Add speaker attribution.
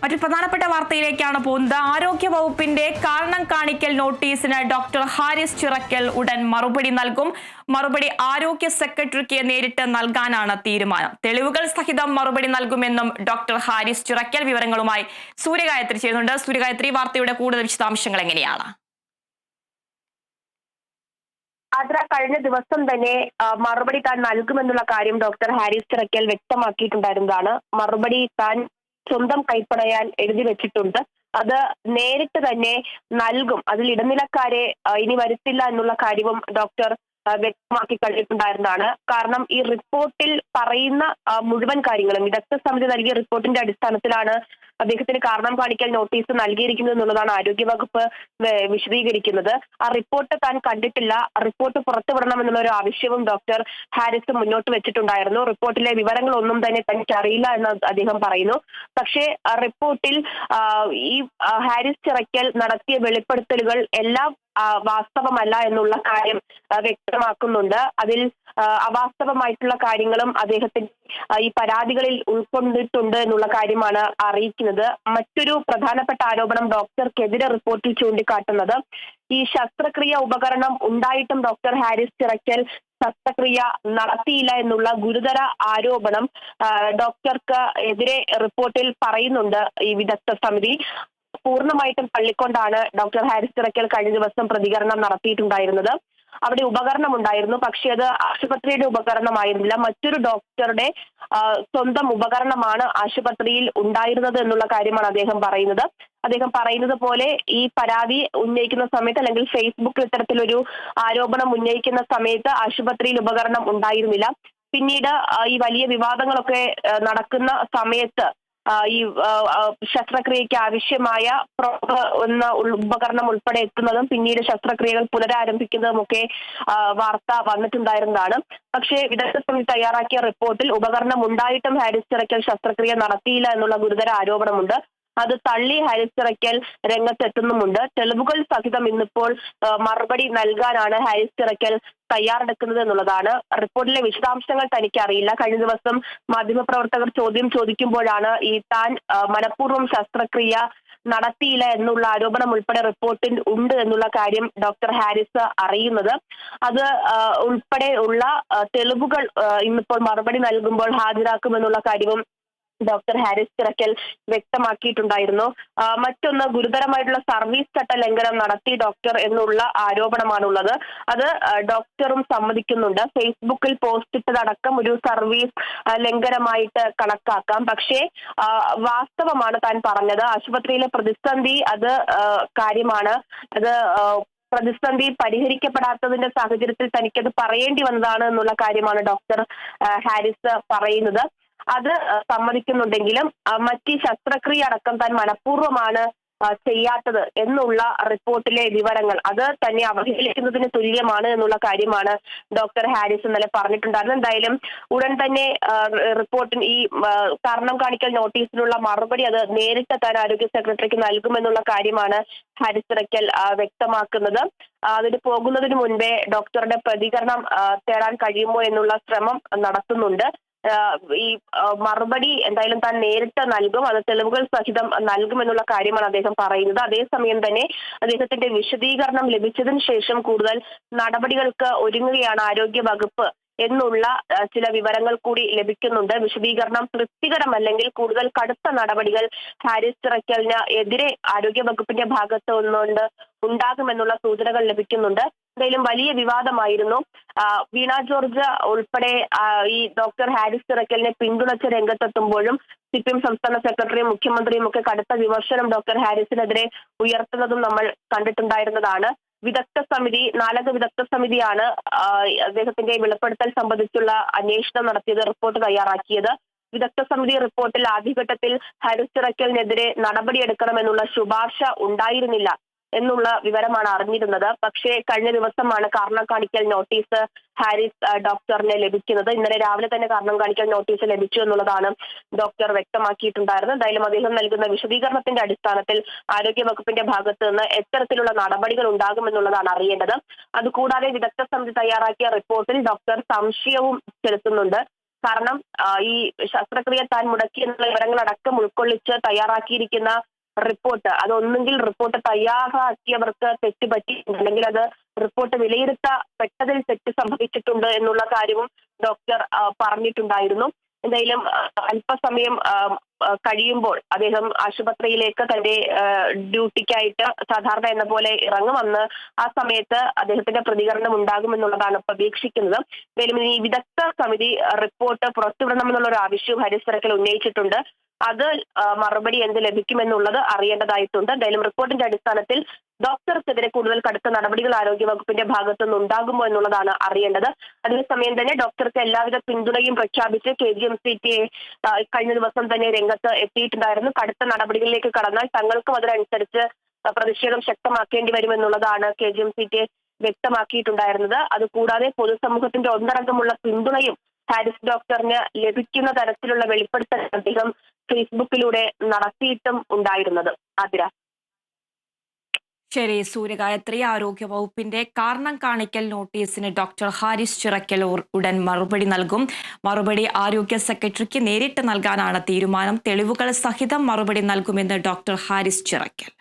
Speaker 1: മറ്റൊരു പ്രധാനപ്പെട്ട വാർത്തയിലേക്കാണ് പോകുന്നത്. ആരോഗ്യ വകുപ്പിന്റെ കാരണം കാണിക്കൽ നോട്ടീസിന് ഡോക്ടർ ഹാരിസ് ചിറക്കൽ ഉടൻ മറുപടി നൽകും. മറുപടി ആരോഗ്യ സെക്രട്ടറിക്ക് നേരിട്ട് നൽകാനാണ് തീരുമാനം. തെളിവുകൾ സഹിതം മറുപടി നൽകുമെന്നും ഡോക്ടർ ഹാരിസ് ചിറക്കൽ. വിവരങ്ങളുമായി സൂര്യഗായത്രി ചേരുന്നുണ്ട്. സൂര്യഗായത്രി, വാർത്തയുടെ കൂടുതൽ വിശദാംശങ്ങൾ എങ്ങനെയാണ്?
Speaker 2: കഴിഞ്ഞ ദിവസം തന്നെ മറുപടി താൻ നൽകുമെന്നുള്ള കാര്യം ഡോക്ടർ ഹാരിസ് ചിറക്കൽ വ്യക്തമാക്കിയിട്ടുണ്ടായിരുന്നതാണ്. മറുപടി താൻ സ്വന്തം കൈപ്പടയാൻ എഴുതി വെച്ചിട്ടുണ്ട്. അത് നേരിട്ട് തന്നെ നൽകും. അതിൽ ഇടനിലക്കാരെ ഇനി വരുത്തില്ല എന്നുള്ള കാര്യവും ഡോക്ടർ വ്യക്തമാക്കി കഴിഞ്ഞിട്ടുണ്ടായിരുന്നതാണ്. കാരണം ഈ റിപ്പോർട്ടിൽ പറയുന്ന മുഴുവൻ കാര്യങ്ങളും വിദഗ്ധ സമിതി നൽകിയ റിപ്പോർട്ടിന്റെ അടിസ്ഥാനത്തിലാണ് അദ്ദേഹത്തിന് കാരണം കാണിക്കൽ നോട്ടീസ് നൽകിയിരിക്കുന്നത് എന്നുള്ളതാണ് ആരോഗ്യവകുപ്പ് വിശദീകരിക്കുന്നത്. ആ റിപ്പോർട്ട് താൻ കണ്ടിട്ടില്ല, റിപ്പോർട്ട് പുറത്തുവിടണം എന്നുള്ള ഒരു ആവശ്യവും ഡോക്ടർ ഹാരിസ് മുന്നോട്ട് വെച്ചിട്ടുണ്ടായിരുന്നു. റിപ്പോർട്ടിലെ വിവരങ്ങളൊന്നും തന്നെ തനിക്ക് അറിയില്ല എന്ന് അദ്ദേഹം പറയുന്നു. പക്ഷേ റിപ്പോർട്ടിൽ ഈ ഹാരിസ് ചിറക്കൽ നടത്തിയ വെളിപ്പെടുത്തലുകൾ എല്ലാം വാസ്തവമല്ല എന്നുള്ള കാര്യം വ്യക്തമാക്കുന്നുണ്ട്. അതിൽ അവാസ്തവമായിട്ടുള്ള കാര്യങ്ങളും അദ്ദേഹത്തിന് ഈ പരാതികളിൽ ഉൾക്കൊണ്ടിട്ടുണ്ട് എന്നുള്ള കാര്യമാണ് അറിയിക്കുന്നത്. മറ്റൊരു പ്രധാനപ്പെട്ട ആരോപണം ഡോക്ടർക്കെതിരെ റിപ്പോർട്ടിൽ ചൂണ്ടിക്കാട്ടുന്നത് ഈ ശസ്ത്രക്രിയ ഉപകരണം ഉണ്ടായിട്ടും ഡോക്ടർ ഹാരിസ് ചിറക്കൽ ശസ്ത്രക്രിയ നടത്തിയില്ല എന്നുള്ള ഗുരുതര ആരോപണം ഡോക്ടർക്ക് എതിരെ റിപ്പോർട്ടിൽ പറയുന്നുണ്ട്. ഈ വിദഗ്ധ സമിതി പൂർണ്ണമായിട്ടും തള്ളിക്കൊണ്ടാണ് ഡോക്ടർ ഹാരിസ് ചിറക്കൽ കഴിഞ്ഞ ദിവസം പ്രതികരണം നടത്തിയിട്ടുണ്ടായിരുന്നത്. അവിടെ ഉപകരണം ഉണ്ടായിരുന്നു, പക്ഷെ അത് ആശുപത്രിയുടെ ഉപകരണമായിരുന്നില്ല, മറ്റൊരു ഡോക്ടറുടെ സ്വന്തം ഉപകരണമാണ് ആശുപത്രിയിൽ ഉണ്ടായിരുന്നത് എന്നുള്ള കാര്യമാണ് അദ്ദേഹം പറയുന്നത്. അദ്ദേഹം പറയുന്നത് പോലെ ഈ പരാതി ഉന്നയിക്കുന്ന സമയത്ത് അല്ലെങ്കിൽ ഫേസ്ബുക്കിൽ ഇത്തരത്തിലൊരു ആരോപണം ഉന്നയിക്കുന്ന സമയത്ത് ആശുപത്രിയിൽ ഉപകരണം ഉണ്ടായിരുന്നില്ല. പിന്നീട് ഈ വലിയ വിവാദങ്ങളൊക്കെ നടക്കുന്ന സമയത്ത് ഈ ശസ്ത്രക്രിയയ്ക്ക് ആവശ്യമായ ഉപകരണം ഉൾപ്പെടെ എത്തുന്നതും പിന്നീട് ശസ്ത്രക്രിയകൾ പുനരാരംഭിക്കുന്നതുമൊക്കെ വാർത്ത വന്നിട്ടുണ്ടായിരുന്നതാണ്. പക്ഷേ വിദഗ്ധ സമിതി തയ്യാറാക്കിയ റിപ്പോർട്ടിൽ ഉപകരണം ഉണ്ടായിട്ടും ഹാരിസ് ചിറക്കൽ ശസ്ത്രക്രിയ നടത്തിയില്ല എന്നുള്ള ഗുരുതര ആരോപണമുണ്ട്. അത് തള്ളി ഹാരിസ് ചിറക്കൽ രംഗത്തെത്തുന്നുമുണ്ട്. തെളിവുകൾ സഹിതം ഇന്നിപ്പോൾ മറുപടി നൽകാനാണ് ഹാരിസ് ചിറക്കൽ തയ്യാറെടുക്കുന്നത് എന്നുള്ളതാണ്. റിപ്പോർട്ടിലെ വിശദാംശങ്ങൾ തനിക്ക് അറിയില്ല. കഴിഞ്ഞ ദിവസം മാധ്യമപ്രവർത്തകർ ചോദ്യം ചോദിക്കുമ്പോഴാണ് ഈ താൻ മനഃപൂർവ്വം ശസ്ത്രക്രിയ നടത്തിയില്ല എന്നുള്ള ആരോപണം ഉൾപ്പെടെ റിപ്പോർട്ടിൽ ഉണ്ട് എന്നുള്ള കാര്യം ഡോക്ടർ ഹാരിസ് അറിയുന്നത്. അത് ഉൾപ്പെടെ ഉള്ള തെളിവുകൾ ഇന്നിപ്പോൾ മറുപടി നൽകുമ്പോൾ ഹാജരാക്കുമെന്നുള്ള കാര്യവും ഡോക്ടർ ഹാരിസ് ചിറക്കൽ വ്യക്തമാക്കിയിട്ടുണ്ടായിരുന്നു. മറ്റൊന്ന്, ഗുരുതരമായിട്ടുള്ള സർവീസ് ചട്ട ലംഘനം നടത്തി ഡോക്ടർ എന്നുള്ള ആരോപണമാണുള്ളത്. അത് ഡോക്ടറും സമ്മതിക്കുന്നുണ്ട്. ഫേസ്ബുക്കിൽ പോസ്റ്റ് ഇട്ടതടക്കം ഒരു സർവീസ് ലംഘനമായിട്ട് കണക്കാക്കാം. പക്ഷേ വാസ്തവമാണ് താൻ പറഞ്ഞത്. ആശുപത്രിയിലെ പ്രതിസന്ധി അത് കാര്യമാണ്. അത് പ്രതിസന്ധി പരിഹരിക്കപ്പെടാത്തതിന്റെ സാഹചര്യത്തിൽ തനിക്കത് പറയേണ്ടി വന്നതാണ് എന്നുള്ള കാര്യമാണ് ഡോക്ടർ ഹാരിസ് പറയുന്നത്. അത് സമ്മതിക്കുന്നുണ്ടെങ്കിലും മറ്റ് ശസ്ത്രക്രിയ അടക്കം താൻ മനഃപൂർവ്വമാണ് ചെയ്യാത്തത് എന്നുള്ള റിപ്പോർട്ടിലെ വിവരങ്ങൾ അത് തന്നെ അവഹേളിക്കുന്നതിന് തുല്യമാണ് എന്നുള്ള കാര്യമാണ് ഡോക്ടർ ഹാരിസ് ഇന്നലെ പറഞ്ഞിട്ടുണ്ടായിരുന്നത്. എന്തായാലും ഉടൻ തന്നെ റിപ്പോർട്ടിന് ഈ കാരണം കാണിക്കൽ നോട്ടീസിനുള്ള മറുപടി അത് നേരിട്ട് താൻ ആരോഗ്യ സെക്രട്ടറിക്ക് നൽകുമെന്നുള്ള കാര്യമാണ് ഹാരിസ് ചിറക്കൽ വ്യക്തമാക്കുന്നത്. അതിന് പോകുന്നതിന് മുൻപേ ഡോക്ടറുടെ പ്രതികരണം തേടാൻ കഴിയുമോ എന്നുള്ള ശ്രമം നടത്തുന്നുണ്ട്. ഈ മറുപടി എന്തായാലും താൻ നേരിട്ട് നൽകും, അത് തെളിവുകൾ സഹിതം നൽകുമെന്നുള്ള കാര്യമാണ് അദ്ദേഹം പറയുന്നത്. അതേസമയം തന്നെ അദ്ദേഹത്തിന്റെ വിശദീകരണം ലഭിച്ചതിന് ശേഷം കൂടുതൽ നടപടികൾക്ക് ഒരുങ്ങുകയാണ് ആരോഗ്യ വകുപ്പ് എന്നുള്ള ചില വിവരങ്ങൾ കൂടി ലഭിക്കുന്നുണ്ട്. വിശദീകരണം തൃപ്തികരമല്ലെങ്കിൽ കൂടുതൽ കടുത്ത നടപടികൾ ഹാരിസ് ചിറക്കലിന് എതിരെ ആരോഗ്യ വകുപ്പിന്റെ ഭാഗത്ത് നിന്നുകൊണ്ട് ഉണ്ടാകുമെന്നുള്ള സൂചനകൾ ലഭിക്കുന്നുണ്ട്. എന്തായാലും വലിയ വിവാദമായിരുന്നു. വീണ ജോർജ് ഉൾപ്പെടെ ഈ ഡോക്ടർ ഹാരിസ് ചിറക്കലിനെ പിന്തുണച്ച് രംഗത്തെത്തുമ്പോഴും CPM സംസ്ഥാന സെക്രട്ടറിയും മുഖ്യമന്ത്രിയും ഒക്കെ കടുത്ത വിമർശനം ഡോക്ടർ ഹാരിസിനെതിരെ ഉയർത്തുന്നതും നമ്മൾ കണ്ടിട്ടുണ്ടായിരുന്നതാണ്. വിദഗ്ധ സമിതി 4 അംഗ വിദഗ്ധ സമിതിയാണ് അദ്ദേഹത്തിന്റെ വെളിപ്പെടുത്തൽ സംബന്ധിച്ചുള്ള അന്വേഷണം നടത്തിയത്, റിപ്പോർട്ട് തയ്യാറാക്കിയത്. വിദഗ്ധ സമിതി റിപ്പോർട്ടിൽ ആദ്യഘട്ടത്തിൽ ഹാരിസ് ചിറക്കലിനെതിരെ നടപടിയെടുക്കണമെന്നുള്ള ശുപാർശ ഉണ്ടായിരുന്നില്ല എന്നുള്ള വിവരമാണ് അറിഞ്ഞിരുന്നത്. പക്ഷേ കഴിഞ്ഞ ദിവസമാണ് കാരണം കാണിക്കൽ നോട്ടീസ് ഹാരിസ് ഡോക്ടറിന് ലഭിക്കുന്നത്. ഇന്നലെ രാവിലെ തന്നെ കാരണം കാണിക്കൽ നോട്ടീസ് ലഭിച്ചു എന്നുള്ളതാണ് ഡോക്ടർ വ്യക്തമാക്കിയിട്ടുണ്ടായിരുന്നത്. എന്തായാലും അദ്ദേഹം നൽകുന്ന വിശദീകരണത്തിന്റെ അടിസ്ഥാനത്തിൽ ആരോഗ്യ വകുപ്പിന്റെ ഭാഗത്ത് നിന്ന് എത്തരത്തിലുള്ള നടപടികൾ ഉണ്ടാകുമെന്നുള്ളതാണ് അറിയേണ്ടത്. അതുകൂടാതെ വിദഗ്ധ സമിതി തയ്യാറാക്കിയ റിപ്പോർട്ടിൽ ഡോക്ടർ സംശയവും ചെലുത്തുന്നുണ്ട്. കാരണം ഈ ശസ്ത്രക്രിയ താൻ മുടക്കി എന്നുള്ള വിവരങ്ങളടക്കം ഉൾക്കൊള്ളിച്ച് തയ്യാറാക്കിയിരിക്കുന്ന റിപ്പോർട്ട് അതൊന്നെങ്കിൽ റിപ്പോർട്ട് തയ്യാറാക്കിയവർക്ക് തെറ്റ് പറ്റിയിട്ടുണ്ട്, അല്ലെങ്കിൽ അത് റിപ്പോർട്ട് വിലയിരുത്തപ്പെട്ടതിൽ തെറ്റ് സംഭവിച്ചിട്ടുണ്ട് എന്നുള്ള കാര്യവും ഡോക്ടർ പറഞ്ഞിട്ടുണ്ടായിരുന്നു. എന്തായാലും അല്പസമയം കഴിയുമ്പോൾ അദ്ദേഹം ആശുപത്രിയിലേക്ക് തന്റെ ഡ്യൂട്ടിക്കായിട്ട് സാധാരണ എന്ന പോലെ ഇറങ്ങുമെന്ന് ആ സമയത്ത് അദ്ദേഹത്തിന്റെ പ്രതികരണം ഉണ്ടാകുമെന്നുള്ളതാണ് പ്രതീക്ഷിക്കുന്നത്. എന്തായാലും ഈ വിദഗ്ധ സമിതി റിപ്പോർട്ട് പുറത്തുവിടണമെന്നുള്ള ഒരു ആവശ്യവും ഹാരിസ് ചിറക്കൽ ഉന്നയിച്ചിട്ടുണ്ട്. അത് മറുപടി എന്ത് ലഭിക്കുമെന്നുള്ളത് അറിയേണ്ടതായിട്ടുണ്ട്. എന്തായാലും റിപ്പോർട്ടിന്റെ അടിസ്ഥാനത്തിൽ ഡോക്ടർക്കെതിരെ കൂടുതൽ കടുത്ത നടപടികൾ ആരോഗ്യവകുപ്പിന്റെ ഭാഗത്തുനിന്ന് ഉണ്ടാകുമോ എന്നുള്ളതാണ് അറിയേണ്ടത്. അതേസമയം തന്നെ ഡോക്ടർക്ക് എല്ലാവിധ പിന്തുണയും പ്രഖ്യാപിച്ച് KGMCT കഴിഞ്ഞ ദിവസം തന്നെ രംഗത്ത് എത്തിയിട്ടുണ്ടായിരുന്നു. കടുത്ത നടപടികളിലേക്ക് കടന്നാൽ തങ്ങൾക്കും അതിനനുസരിച്ച് പ്രതിഷേധം ശക്തമാക്കേണ്ടി വരുമെന്നുള്ളതാണ് KGMCT വ്യക്തമാക്കിയിട്ടുണ്ടായിരുന്നത്. അതുകൂടാതെ പൊതുസമൂഹത്തിന്റെ ഒന്നടങ്കമുള്ള പിന്തുണയും ഹാരിസ് ഡോക്ടറിന് ലഭിക്കുന്ന തരത്തിലുള്ള വെളിപ്പെടുത്തൽ അദ്ദേഹം ഫേസ്ബുക്കിലൂടെ നടത്തിയിട്ടും ഉണ്ടായിരുന്നത്. ആതിര.
Speaker 1: ശരി, സൂര്യഗായത്രി. ആരോഗ്യ വകുപ്പിന്റെ കാരണം കാണിക്കൽ നോട്ടീസിന് ഡോക്ടർ ഹാരിസ് ചിറക്കൽ ഉടൻ മറുപടി നൽകും. മറുപടി ആരോഗ്യ സെക്രട്ടറിക്ക് നേരിട്ട് നൽകാനാണ് തീരുമാനം. തെളിവുകൾ സഹിതം മറുപടി നൽകുമെന്ന് ഡോക്ടർ ഹാരിസ് ചിറക്കൽ.